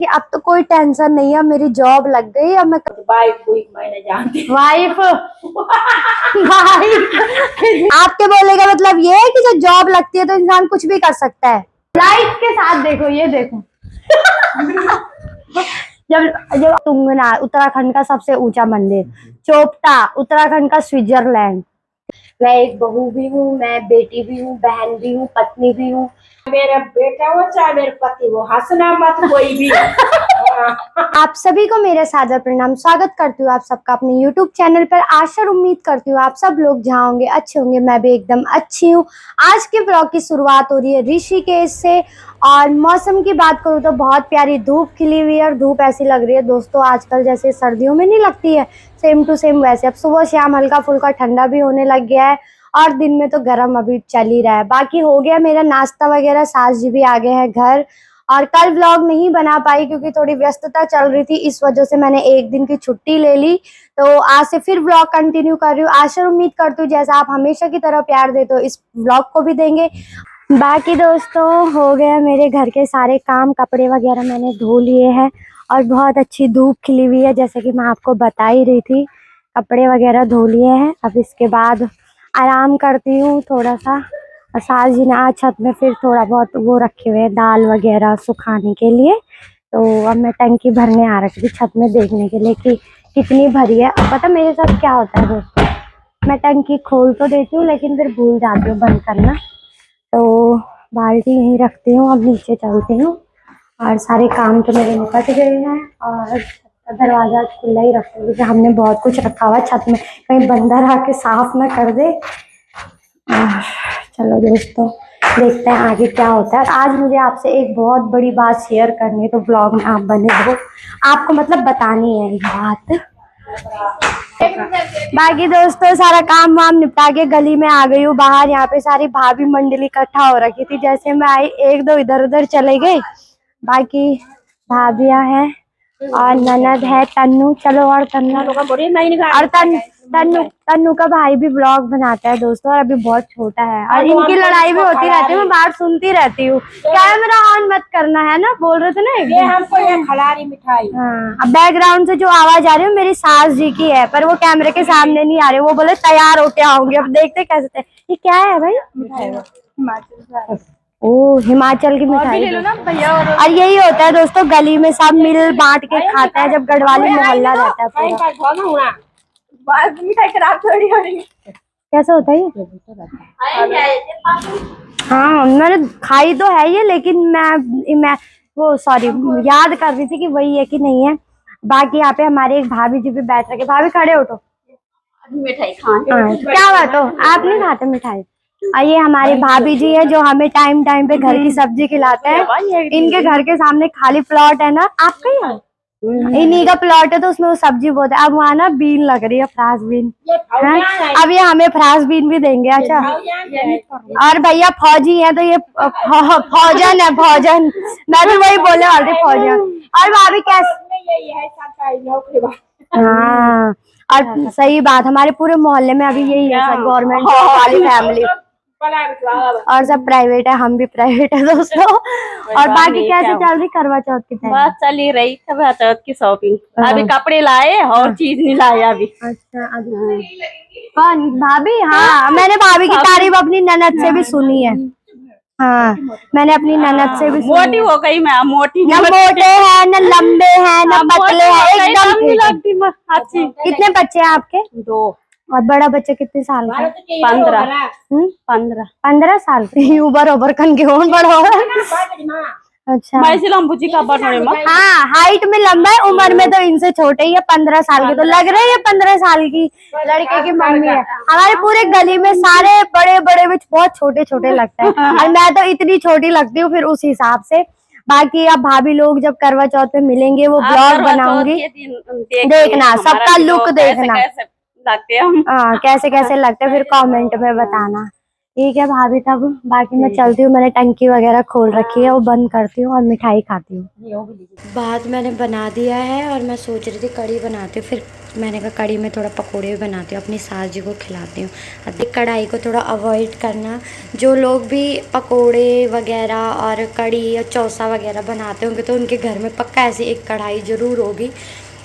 कि अब तो कोई टेंशन नहीं है, मेरी जॉब लग गई। अब मैं वाइफ मैंने जानती वाइफ आपके बोलने का मतलब ये है कि जब जॉब लगती है तो इंसान कुछ भी कर सकता है। लाइफ के साथ देखो, ये देखो जब जब तुंगना उत्तराखंड का सबसे ऊंचा मंदिर, चोपटा उत्तराखंड का स्विट्जरलैंड। मैं एक बहू भी हूँ, मैं बेटी भी हूँ, बहन भी हूँ, पत्नी भी हूँ। मेरा बेटा हो चाहे मेरे पति हो, हंसना मत कोई भी। आप सभी को मेरे सादर प्रणाम। स्वागत करती हूँ आप सबका अपने YouTube चैनल पर। आशा और उम्मीद करती हूँ आप सब लोग जहाँ होंगे अच्छे होंगे। मैं भी एकदम अच्छी हूँ। आज के ब्लॉग की शुरुआत हो रही है ऋषिकेश से। और मौसम की बात करूँ तो बहुत प्यारी धूप खिली हुई है और धूप ऐसी लग रही है दोस्तों आजकल जैसे सर्दियों में नहीं लगती है, सेम टू सेम वैसे। अब सुबह शाम हल्का फुल्का ठंडा भी होने लग गया है और दिन में तो गर्म अभी चल ही रहा है। बाकी हो गया मेरा नाश्ता वगैरह, सास जी भी आ गए हैं घर। और कल व्लॉग नहीं बना पाई क्योंकि थोड़ी व्यस्तता चल रही थी, इस वजह से मैंने एक दिन की छुट्टी ले ली। तो आज से फिर व्लॉग कंटिन्यू कर रही हूँ। आशा उम्मीद करती हूँ जैसा आप हमेशा की तरह प्यार देते हो इस व्लॉग को भी देंगे। बाकी दोस्तों हो गया मेरे घर के सारे काम, कपड़े वगैरह मैंने धो लिए हैं और बहुत अच्छी धूप खिली हुई है जैसे कि मैं आपको बता ही रही थी। कपड़े वगैरह धो लिए हैं, अब इसके बाद आराम करती हूँ थोड़ा सा। और सास जी ने आज छत में फिर थोड़ा बहुत वो रखे हुए हैं दाल वगैरह सुखाने के लिए। तो अब मैं टंकी भरने आ रखी थी छत में देखने के लिए कि कितनी भरी है। अब पता मेरे साथ क्या होता है दोस्तों, मैं टंकी खोल तो देती हूँ लेकिन फिर भूल जाती हूँ बंद करना। तो बाल्टी यहीं रखती हूँ, अब नीचे चलती हूँ। और सारे काम तो मेरे निपट गए हैं और दरवाजा खुला ही रखते क्योंकि हमने बहुत कुछ रखा हुआ छत में, कहीं बंदर आके साफ ना कर दे। चलो दोस्तों देखते हैं आगे क्या होता है। आज मुझे आपसे एक बहुत बड़ी बात शेयर करनी है तो ब्लॉग में आप बने रहो, आपको मतलब बतानी है ये बात। बाकी दोस्तों सारा काम वाम निपटा के गली में आ गई हूँ बाहर। यहाँ पे सारी भाभी मंडली इकट्ठा हो रखी थी, जैसे मैं आई एक दो इधर उधर चले गए। बाकी भाभियां हैं और ननद है तन्नू। चलो और तन्नू का भाई भी ब्लॉग बनाता है दोस्तों और अभी बहुत छोटा है और इनकी लड़ाई भी होती रहती है, मैं बात सुनती रहती हूँ। कैमरा ऑन मत करना है ना, बोल रहे थे ना ये हमको ये खलारी मिठाई। हाँ, अब बैकग्राउंड से जो आवाज आ रही है मेरी सास जी की है, पर वो कैमरे के सामने नहीं आ रहे। वो बोले तैयार होके आऊंगी, अब देखते कैसे। ये क्या है भाई? ओ हिमाचल की मिठाई ले लो ना भैया। और यही होता है दोस्तों, गली में सब मिल बांट के खाते हैं जब गढ़वाली मोहल्ला रहता है पूरा। मिठाई खराब थोड़ी हो रही है। कैसा होता है ये? हाँ मैंने खाई तो है ये, लेकिन मैं वो सॉरी याद कर रही थी कि वही है कि नहीं है। बाकी यहाँ पे हमारे एक भाभी जी भी बैठ रखे। भाभी खड़े उठो, मिठाई खाने। हाँ क्या बात हो, आप नहीं खाते मिठाई? और ये हमारी भाभी जी है जो हमें टाइम टाइम पे घर की सब्जी खिलाते हैं। इनके घर के सामने खाली प्लॉट है ना, आपका ही है? इन्हीं का प्लॉट है तो उसमें वो सब्जी बहुत है। अब वहाँ ना बीन लग रही है, फ्रांस बीन है। अब ये हमें फ्रांस बीन भी देंगे। अच्छा और भैया फौजी है तो ये फौजन है, फौजन। मैं भी वही बोलने वाली थी, फौजन। और भाभी कैसे? हाँ और सही बात, हमारे पूरे मोहल्ले में अभी यही है सब गवर्नमेंट वाली फैमिली और सब प्राइवेट है, हम भी प्राइवेट है दोस्तों। और बाकी कैसे चल रही करवा चौथ की तैयारी? बस चल ही रही करवा चौथ की शॉपिंग। अभी कपड़े लाए और चीज नहीं लाए अभी। अच्छा अभी कौन भाभी? हाँ मैंने भाभी की तारीफ अपनी ननद से भी सुनी है। हाँ मैंने अपनी ननद से भी मोटी हो गई मैं, मोटी ना मोटे हैं ना लंबे हैं ना पतले हैं, एकदम अच्छी। कितने बच्चे हैं आपके? 2। और बड़ा बच्चा कितने साल का? 15। 15 साल के बराबर कन के बड़ा। अच्छा लंबू जी का हाँ हाइट में लंबा है, उम्र में तो इनसे छोटे ही है। 15 साल के तो लग रहे हैं, 15 साल की लड़के की मम्मी है। हमारे पूरे गली में सारे बड़े बड़े भी बहुत छोटे छोटे लगते हैं और मैं तो इतनी छोटी लगती हूँ फिर उस हिसाब से। बाकी अब भाभी लोग जब करवा चौथ पे मिलेंगे वो ब्लॉग बनाऊंगी, देखना सबका लुक देखना। हाँ कैसे कैसे लगते हैं फिर कमेंट में बताना। ठीक है भाभी, तब बाकी मैं चलती हूँ। मैंने टंकी वगैरह खोल रखी है, वो बंद करती हूँ और मिठाई खाती हूँ। भात मैंने बना दिया है और मैं सोच रही थी कढ़ी बनाती हूँ। फिर मैंने कहा कढ़ी में थोड़ा पकोड़े भी बनाती हूँ, अपनी सास जी को खिलाती हूँ। अभी कढ़ाई को थोड़ा अवॉइड करना। जो लोग भी पकोड़े वगैरह और कढ़ी और चौसा वगैरह बनाते होंगे तो उनके घर में पक्का ऐसी एक कढ़ाई ज़रूर होगी,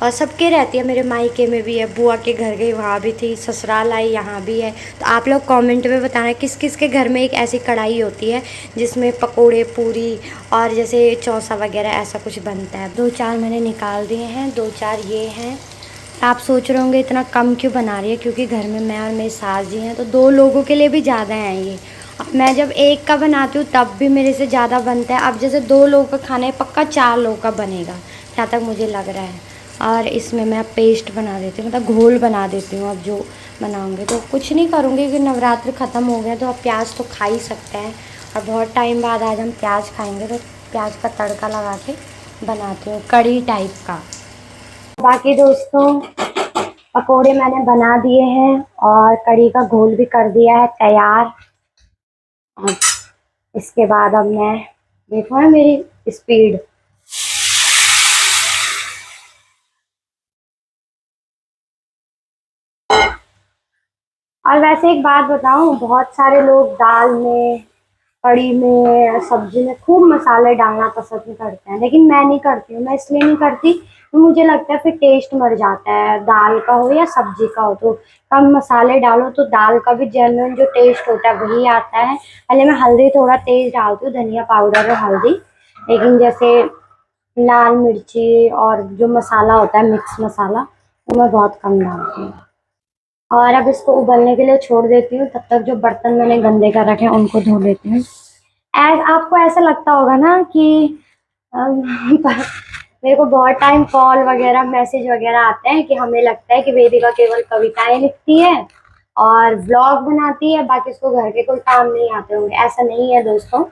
और सबके रहती है। मेरे मायके में भी है, बुआ के घर गई वहाँ भी थी, ससुराल आई यहाँ भी है। तो आप लोग कमेंट में बताना किस किस के घर में एक ऐसी कढ़ाई होती है जिसमें पकोड़े पूरी और जैसे चौसा वगैरह ऐसा कुछ बनता है। 2-4 मैंने निकाल दिए हैं, 2-4 ये हैं। आप सोच रहे होंगे इतना कम क्यों बना रही है, क्योंकि घर में मैं और मेरी सास जी हैं तो 2 लोगों के लिए भी ज़्यादा हैं ये। अब मैं जब एक का बनाती हूँ तब भी मेरे से ज़्यादा बनता है। अब जैसे 2 लोगों का खाना है, पक्का 4 लोगों का बनेगा जहाँ तक मुझे लग रहा है। और इसमें मैं पेस्ट बना देती हूँ, मतलब घोल बना देती हूँ। अब जो बनाऊँगी तो कुछ नहीं करूँगी क्योंकि नवरात्र ख़त्म हो गया, तो अब प्याज तो खा ही सकते हैं। और बहुत टाइम बाद आज हम प्याज खाएँगे, तो प्याज का तड़का लगा के बनाती हूँ कढ़ी टाइप का। बाकी दोस्तों पकोड़े मैंने बना दिए हैं और कढ़ी का घोल भी कर दिया है तैयार। और इसके बाद अब मैं, देखो ना मेरी स्पीड, और वैसे एक बात बताऊं, बहुत सारे लोग दाल में, कढ़ी में, सब्जी में खूब मसाले डालना पसंद करते हैं, लेकिन मैं नहीं करती हूँ। मैं इसलिए नहीं करती तो मुझे लगता है फिर टेस्ट मर जाता है, दाल का हो या सब्जी का हो। तो कम मसाले डालो तो दाल का भी जेन्युइन जो टेस्ट होता है वही आता है। पहले मैं हल्दी थोड़ा तेज डालती हूँ, धनिया पाउडर और हल्दी, लेकिन जैसे लाल मिर्ची और जो मसाला होता है मिक्स मसाला, वो मैं बहुत कम डालती हूँ। और अब इसको उबलने के लिए छोड़ देती हूँ, तब तक जो बर्तन मैंने गंदे कर रखे हैं उनको धो लेती हूँ। आपको ऐसा लगता होगा ना कि अम, मेरे को बहुत टाइम कॉल वगैरह मैसेज वगैरह आते हैं कि हमें लगता है कि वेदिका केवल कविताएं लिखती है और व्लॉग बनाती है, बाकी उसको घर के कोई काम नहीं आते होंगे। ऐसा नहीं है दोस्तों,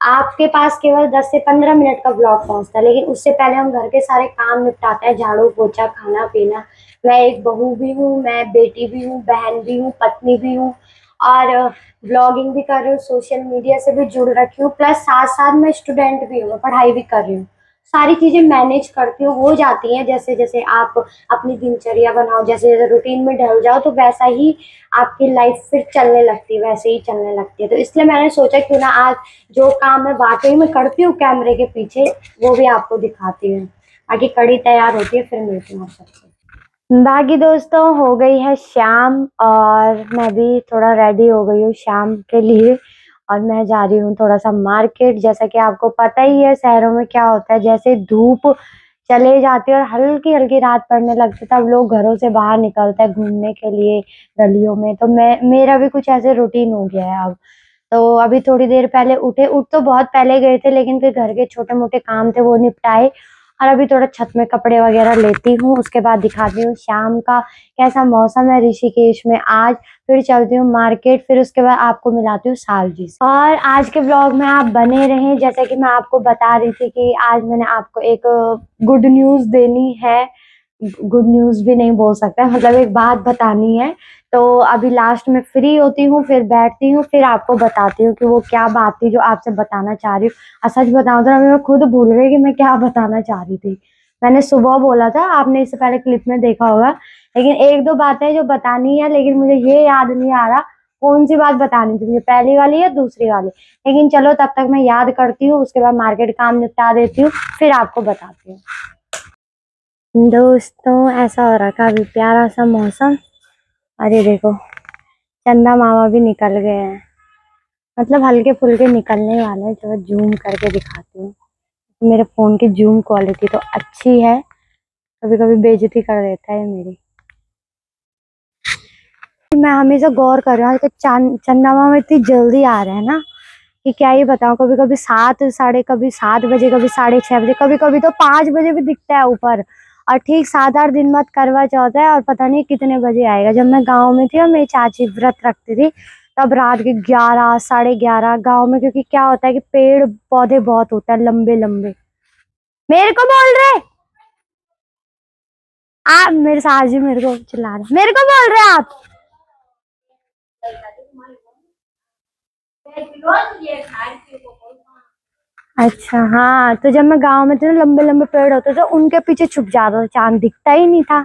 आपके पास केवल 10 से 15 मिनट का ब्लॉग पहुंचता है, लेकिन उससे पहले हम घर के सारे काम निपटाते हैं, झाड़ू पोछा खाना पीना। मैं एक बहू भी हूँ, मैं बेटी भी हूँ, बहन भी हूँ, पत्नी भी हूँ, और ब्लॉगिंग भी कर रही हूँ, सोशल मीडिया से भी जुड़ रखी हूँ, प्लस साथ साथ मैं स्टूडेंट भी हूँ, मैं पढ़ाई भी कर रही हूँ। सारी चीजें मैनेज करती हूँ, हो जाती हैं। जैसे जैसे आप अपनी दिनचर्या बनाओ, जैसे जैसे रूटीन में ढल जाओ तो वैसा ही आपकी लाइफ फिर चलने लगती है, वैसे ही चलने लगती है। तो इसलिए मैंने सोचा क्यों ना आज जो काम मैं वाकई में करती हूँ कैमरे के पीछे, वो भी आपको दिखाती हूँ। आगे कड़ी तैयार होती है, फिर मिलती हूँ आप सबसे। बाकी दोस्तों हो गई है शाम और मैं भी थोड़ा रेडी हो गई हूँ शाम के लिए, और मैं जा रही हूँ थोड़ा सा मार्केट। जैसा कि आपको पता ही है शहरों में क्या होता है, जैसे धूप चले जाती है और हल्की हल्की रात पड़ने लगती है तब लोग घरों से बाहर निकलते हैं घूमने के लिए गलियों में। तो मैं, मेरा भी कुछ ऐसे रूटीन हो गया है अब। तो अभी थोड़ी देर पहले उठ तो बहुत पहले गए थे, लेकिन फिर घर के छोटे मोटे काम थे वो निपटाए, और अभी थोड़ा छत में कपड़े वगैरह लेती हूँ। उसके बाद दिखाती हूँ शाम का कैसा मौसम है ऋषिकेश में आज। फिर चलती हूँ मार्केट, फिर उसके बाद आपको मिलाती हूँ साल जी से। और आज के ब्लॉग में आप बने रहें। जैसे कि मैं आपको बता रही थी कि आज मैंने आपको एक गुड न्यूज देनी है, गुड न्यूज भी नहीं बोल सकते, मतलब एक बात बतानी है। तो अभी लास्ट में फ्री होती हूँ, फिर बैठती हूँ, फिर आपको बताती हूँ कि वो क्या बात थी जो आपसे बताना चाह रही हूँ। और सच बताऊँ तो अभी मैं खुद भूल गई कि मैं क्या बताना चाह रही थी। मैंने सुबह बोला था, आपने इससे पहले क्लिप में देखा होगा, लेकिन एक दो बातें जो बतानी है, लेकिन मुझे ये याद नहीं आ रहा कौन सी बात बतानी थी मुझे, पहली वाली या दूसरी वाली। लेकिन चलो तब तक मैं याद करती हूँ, उसके बाद मार्केट काम निपटा देती हूँ, फिर आपको बताती हूँ। दोस्तों ऐसा हो रखा अभी प्यारा सा मौसम, अरे देखो चंदा मामा भी निकल गए हैं, मतलब हल्के फुल्के निकलने वाले हैं। चलो जूम करके दिखाती हूँ। मेरे फोन की जूम क्वालिटी तो अच्छी है, कभी कभी बेइज्जती कर देता है मेरी। मैं हमेशा गौर कर रहा हूँ कि चंदा मामा इतनी जल्दी आ रहे हैं ना कि क्या ही बताऊं। कभी कभी 7 बजे, कभी 6:30 बजे, कभी कभी तो 5 बजे भी दिखता है ऊपर। और ठीक 7-8 दिन बाद करवा चौथ है और पता नहीं कितने बजे आएगा। जब मैं गांव में थी और मेरी चाची व्रत रखती थी, तब रात के 11, 11:30 गांव में, क्योंकि क्या होता है कि पेड़ पौधे बहुत होते हैं लंबे लंबे। मेरे को बोल रहे आप, मेरे सास जी मेरे को चिल्ला रहे, मेरे को बोल रहे आप। अच्छा हाँ, तो जब मैं गांव में थी ना, लंबे लंबे पेड़ होते थे, उनके पीछे छुप जाता था, चांद दिखता ही नहीं था।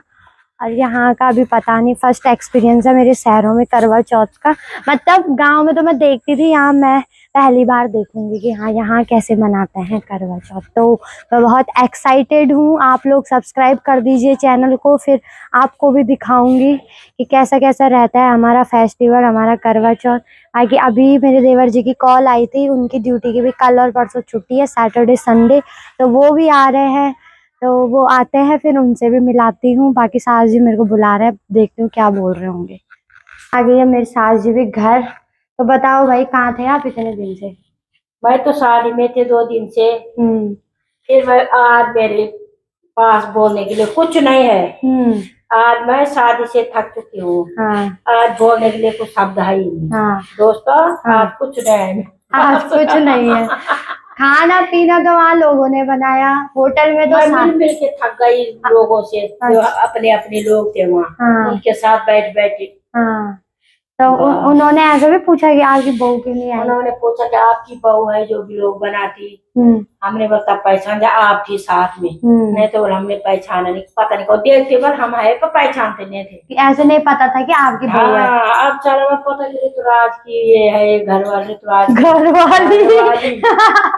और यहाँ का अभी पता नहीं, फर्स्ट एक्सपीरियंस है मेरे शहरों में करवा चौथ का। मतलब गांव में तो मैं देखती थी, यहाँ मैं पहली बार देखूंगी कि हाँ यहाँ कैसे मनाते हैं करवा चौथ। तो मैं बहुत एक्साइटेड हूँ। आप लोग सब्सक्राइब कर दीजिए चैनल को, फिर आपको भी दिखाऊंगी कि कैसा कैसा रहता है हमारा फेस्टिवल, हमारा करवा चौथ। बाकी अभी मेरे देवर जी की कॉल आई थी, उनकी ड्यूटी की भी कल और परसों छुट्टी है, सैटरडे संडे, तो वो भी आ रहे हैं। तो वो आते हैं, फिर उनसे भी मिलाती हूँ। बाकी सास जी मेरे को बुला रहे हैं, देखती हूँ क्या बोल रहे होंगे। आ गई है मेरी सास जी भी घर। तो बताओ भाई, कहाँ थे आप इतने दिन से? मैं तो शादी में थे 2 दिन से। हम्म। फिर मैं आज मेरे पास बोलने के लिए कुछ नहीं है। आज मैं शादी से थक चुकी हूँ। हाँ आज बोलने के लिए कुछ शब्द है ही नहीं। हाँ दोस्तों हाँ। आज कुछ नहीं है। आज कुछ नहीं है। खाना पीना तो वहाँ लोगों ने बनाया, होटल में तो मैं मिल मिल के थक गई लोगों से, जो अपने अपने लोग थे वहाँ, हाँ उनके साथ बैठ बैठ। हाँ। तो उन्होंने ऐसे भी पूछा कि आपकी बहू क्यों नहीं आई? उन्होंने पूछा कि आपकी बहू है जो भी लोग बनाती। हमने बता पहचान जा, आप थी साथ में। नहीं तो हमने पहचाना नहीं, पता नहीं कौन देखते, बस हम है पर पहचानते नहीं थे। कि ऐसे नहीं पता था कि आपकी बहू है। हाँ, अब चलो पता चले तो राज की ये है, घर वाले तो राज घर वाली।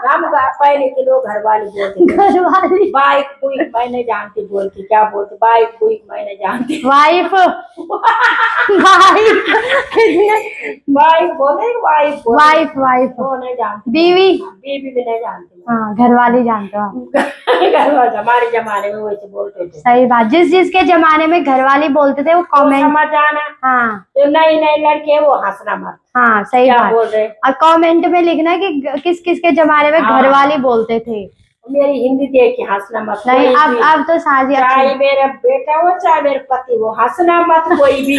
हम पहले के लोग घर वाली बोलते थे। घर वाली। बाइक बुइक मैं नहीं जानती, बोलती क्या बोलती, बाइक बुइक मैं नहीं जानती। वाइफ। वाइफ बोले, वाइफ वाइफ वाइफ वो नहीं जानती। बीवी। बीवी भी नहीं जानती। हाँ, घर वाली जानते हो आप। घर वाले हमारे जमाने में वैसे बोलते थे। सही बात, जिस जिसके जमाने में घर वाली बोलते थे वो कमेंट समझ जाना। हाँ, जो नई नई लड़के वो हंसना मत। हाँ सही क्या बात। बोल रहे? और कमेंट में लिखना कि किस किस के जमाने में घर वाली बोलते थे। मेरी हिंदी देख के हंसना मत। नहीं, अब तो साजी चाहे मेरा बेटा हो चाहे मेरे पति हो, हंसना मत कोई भी।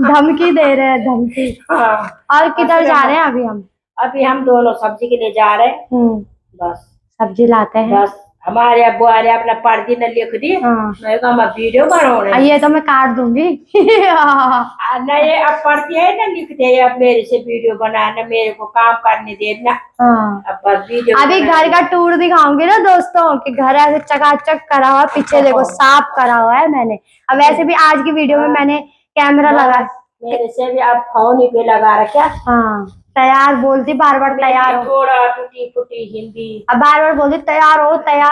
धमकी दे रहे हैं, धमकी। हाँ। और किधर जा रहे हैं अभी हम? अभी हम दोनों सब्जी के लिए जा रहे हैं। बस सब्जी लाते हैं। बस हमारे अब्बू आ रहे, अपना पर्दी ने लिख दी। मैं कहा मैं वीडियो बना रहे। ये तो मैं काट दूंगी। नहीं, अब पढ़ती है ना, लिख दे अब मेरे से वीडियो बनाना, मेरे को काम करने देना। अब बस वीडियो। अभी घर का टूर दिखाऊंगी ना दोस्तों, कि घर ऐसे चकाचक करा हुआ, पीछे देखो साफ करा हुआ है मैंने। अब वैसे भी आज की वीडियो में मैंने कैमरा लगा, मेरे से भी आप फोन ही पे लगा रखा। हाँ तैयार बोलती बार बार, तैयार हो। थोड़ा टूटी फूटी हिंदी। अब बार बार बोलती तैयार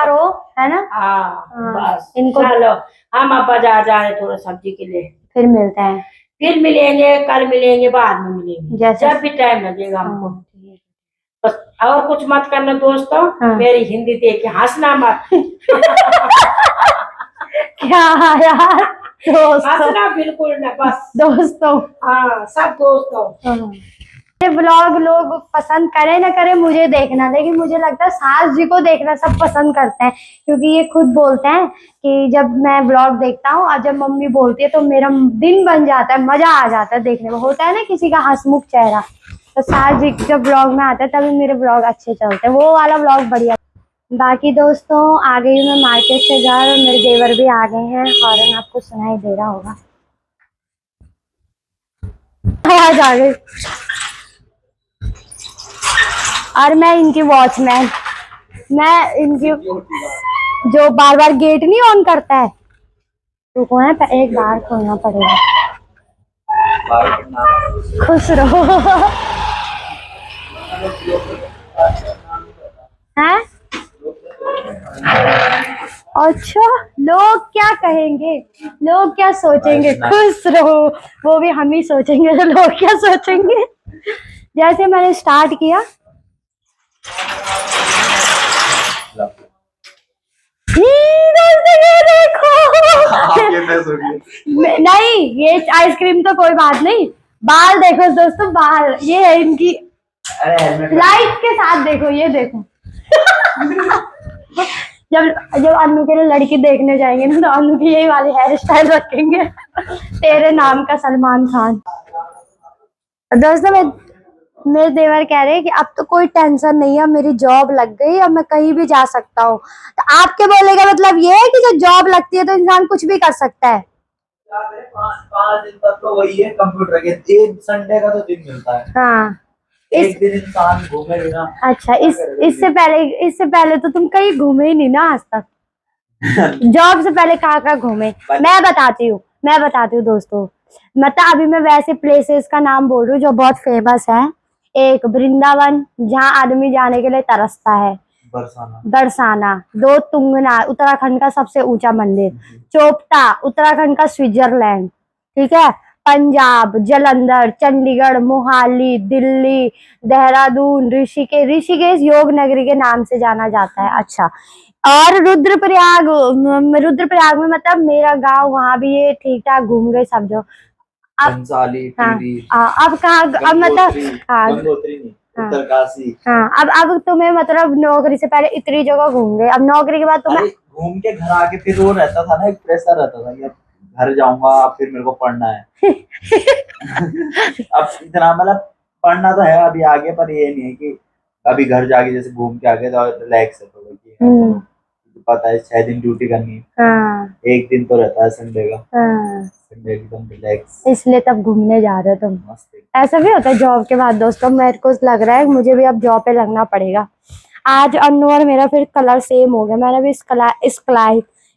हो, है ना? हाँ बस इनको चलो, हम अब बाजार जा रहे थोड़ा सब्जी के लिए। फिर मिलते हैं। फिर मिलेंगे, कल मिलेंगे, बाद में मिलेंगे, जैसे जब भी टाइम लगेगा हमको। बस और कुछ मत करना दोस्तों। मेरी हिंदी देख के हंसना मत। क्या यार दोस्तों, हंसना बिल्कुल ना, बस दोस्तों। हाँ सब दोस्तों। व्लॉग लोग पसंद करे ना करे, मुझे देखना, लेकिन मुझे लगता है सास जी को देखना सब पसंद करते हैं, क्योंकि ये खुद बोलते हैं कि जब मैं व्लॉग देखता हूँ और जब मम्मी बोलती है तो मेरा दिन बन जाता है, मजा आ जाता है देखने में। होता है ना किसी का हंसमुख चेहरा, तो सास जी जब व्लॉग में आते हैं तभी मेरे व्लॉग अच्छे चलते हैं, वो वाला व्लॉग बढ़िया। बाकी दोस्तों आ गई हूँ मैं मार्केट से घर, और मेरे देवर भी आ गए हैं। हॉर्न आपको सुनाई दे रहा होगा, आवाज आ गई। और मैं इनकी वॉचमैन, मैं इनकी जो बार बार गेट नहीं ऑन करता है, तो कौन है, एक बार खोलना पड़ेगा। खुश रहो। हैं? अच्छा, लोग क्या कहेंगे, लोग क्या सोचेंगे, खुश रहो। वो भी हम ही सोचेंगे, लोग क्या सोचेंगे। जैसे मैंने स्टार्ट किया, ये देखो। नहीं, ये आइसक्रीम तो कोई बात नहीं, बाल देखो दोस्तों, बाल ये है इनकी, लाइट के साथ देखो, ये देखो। जब जब अनु के लिए लड़की देखने जाएंगे ना, तो अनु की यही वाली हेयर स्टाइल रखेंगे। तेरे नाम का सलमान खान। दोस्तों मेरे देवर कह रहे हैं कि अब तो कोई टेंशन नहीं है, मेरी जॉब लग गई, अब मैं कहीं भी जा सकता हूँ। तो आपके बोले का मतलब ये है कि जब जॉब लगती है तो इंसान कुछ भी कर सकता है? क्या करें, 5 दिन तक तो वही है कंप्यूटर के। एक संडे का तो दिन मिलता है, हाँ एक दिन इंसान घूमे बिना। अच्छा, इससे पहले तो तुम कहीं घूमे ही नहीं ना आज तक। जॉब से पहले कहाँ घूमे? मैं बताती हूँ दोस्तों। मतलब अभी मैं वैसे प्लेसेस का नाम बोल रही हूँ जो बहुत फेमस है। एक वृंदावन, जहाँ आदमी जाने के लिए तरसता है। बरसाना। 2 तुंगनाथ, उत्तराखंड का सबसे ऊंचा मंदिर। चोपता, उत्तराखंड का स्विट्जरलैंड। ठीक है। पंजाब, जालंधर, चंडीगढ़, मोहाली, दिल्ली, देहरादून, ऋषिकेश योग नगरी के नाम से जाना जाता है। अच्छा, और रुद्रप्रयाग में मतलब मेरा गांव, वहां भी ये ठीक ठाक घूम गए सब जो। अब अब कहाँ, अब मतलब गंगोत्री नहीं, उत्तरकाशी। अब तुम्हें मतलब नौकरी से पहले इतनी जगह घूम गए, अब नौकरी के बाद तुम्हें घूम के घर आके फिर वो रहता था ना, एक प्रेशर रहता था कि अब घर जाऊंगा, फिर मेरे को पढ़ना है। अब इतना मतलब पढ़ना तो है अभी आगे, पर ये नहीं है कि अभी घर जाके जैसे घूम के आगे तो रिलैक्स है थोड़ा। पता है 6 दिन ड्यूटी करनी है, एक दिन तो रहता है संडे का। संडे एकदम रिलैक्स, इसलिए तब घूमने जा रहे हो तुम। ऐसा भी होता है जॉब के बाद दोस्तों। मेरे को लग रहा है मुझे भी अब जॉब पे लगना पड़ेगा। आज अनु और मेरा फिर कलर सेम हो गया। मैंने भी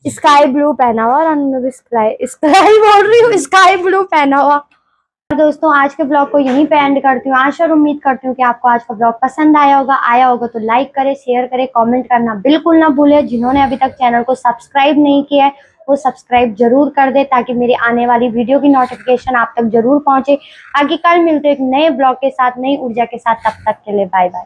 स्काई ब्लू पहना हुआ और अनु ने भी स्काई बोल रही हूँ, स्काई ब्लू पहना हुआ। दोस्तों आज के ब्लॉग को यहीं पे एंड करती हूँ। आशा और उम्मीद करती हूँ कि आपको आज का ब्लॉग पसंद आया होगा तो लाइक करें, शेयर करें, कमेंट करना बिल्कुल ना भूलें। जिन्होंने अभी तक चैनल को सब्सक्राइब नहीं किया है वो सब्सक्राइब जरूर कर दे, ताकि मेरी आने वाली वीडियो की नोटिफिकेशन आप तक जरूर पहुंचे। आगे कल मिलते हैं एक नए ब्लॉग के साथ, नई ऊर्जा के साथ। तब तक के लिए बाय बाय।